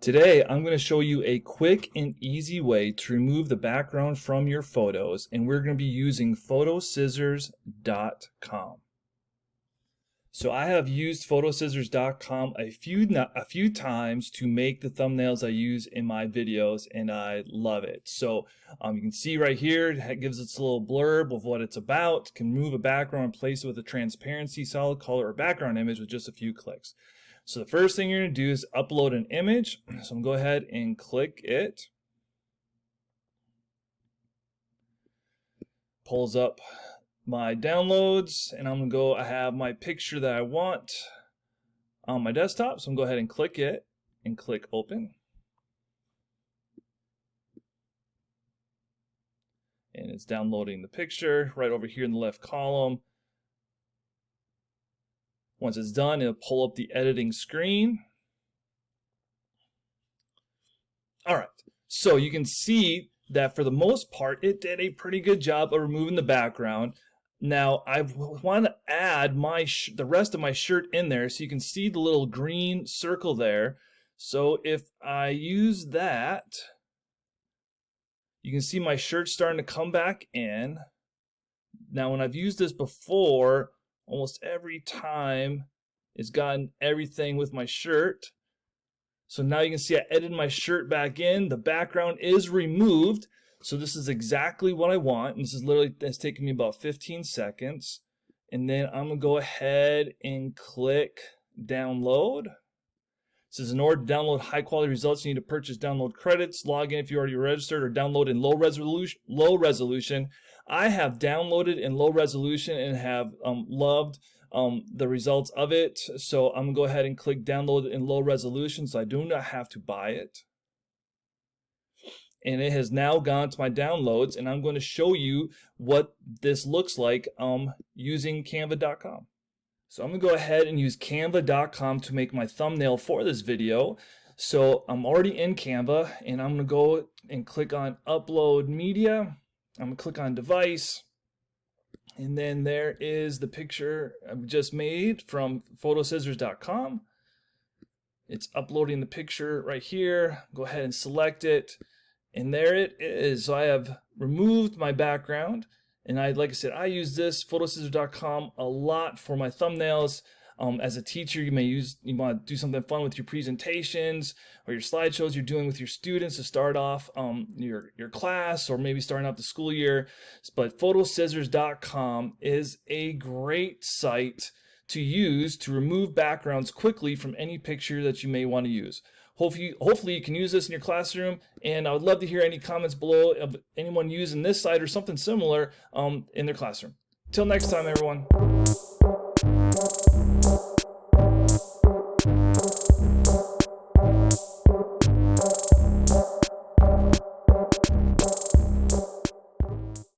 Today, I'm going to show you a quick and easy way to remove the background from your photos, and we're going to be using PhotoScissors.com. So I have used PhotoScissors.com a few times to make the thumbnails I use in my videos, and I love it. So you can see right here, it gives us a little blurb of what it's about. Can remove a background and replace it with a transparency, solid color, or background image with just a few clicks. So the first thing you're going to do is upload an image. So I'm going to go ahead and click it. Pulls up my downloads, and I'm going to go, I have my picture that I want on my desktop. So I'm going to go ahead and click it and click open. And it's downloading the picture right over here in the left column. Once it's done, it'll pull up the editing screen. All right, so you can see that for the most part, it did a pretty good job of removing the background. Now, I want to add the rest of my shirt in there so you can see the little green circle there. So if I use that, you can see my shirt starting to come back in. Now, when I've used this before, almost every time it's gotten everything with my shirt. So now you can see I edited my shirt back in. The background is removed. So this is exactly what I want. And this is literally, it's taking me about 15 seconds. And then I'm going to go ahead and click download. It says in order to download high quality results, you need to purchase download credits, log in if you already registered, or download in low resolution. I have downloaded in low resolution and have loved the results of it. So I'm going to go ahead and click download in low resolution so I do not have to buy it. And it has now gone to my downloads, and I'm going to show you what this looks like using Canva.com. So I'm going to go ahead and use Canva.com to make my thumbnail for this video. So I'm already in Canva, and I'm going to go and click on Upload Media. I'm going to click on Device, and then there is the picture I've just made from PhotoScissors.com. It's uploading the picture right here. Go ahead and select it, and there it is. So I have removed my background, and like I said, I use this PhotoScissors.com a lot for my thumbnails. As a teacher, you want to do something fun with your presentations or your slideshows you're doing with your students to start off your class, or maybe starting out the school year. But PhotoScissors.com is a great site to use to remove backgrounds quickly from any picture that you may want to use. Hopefully you can use this in your classroom, and I would love to hear any comments below of anyone using this site or something similar in their classroom. Till next time, everyone.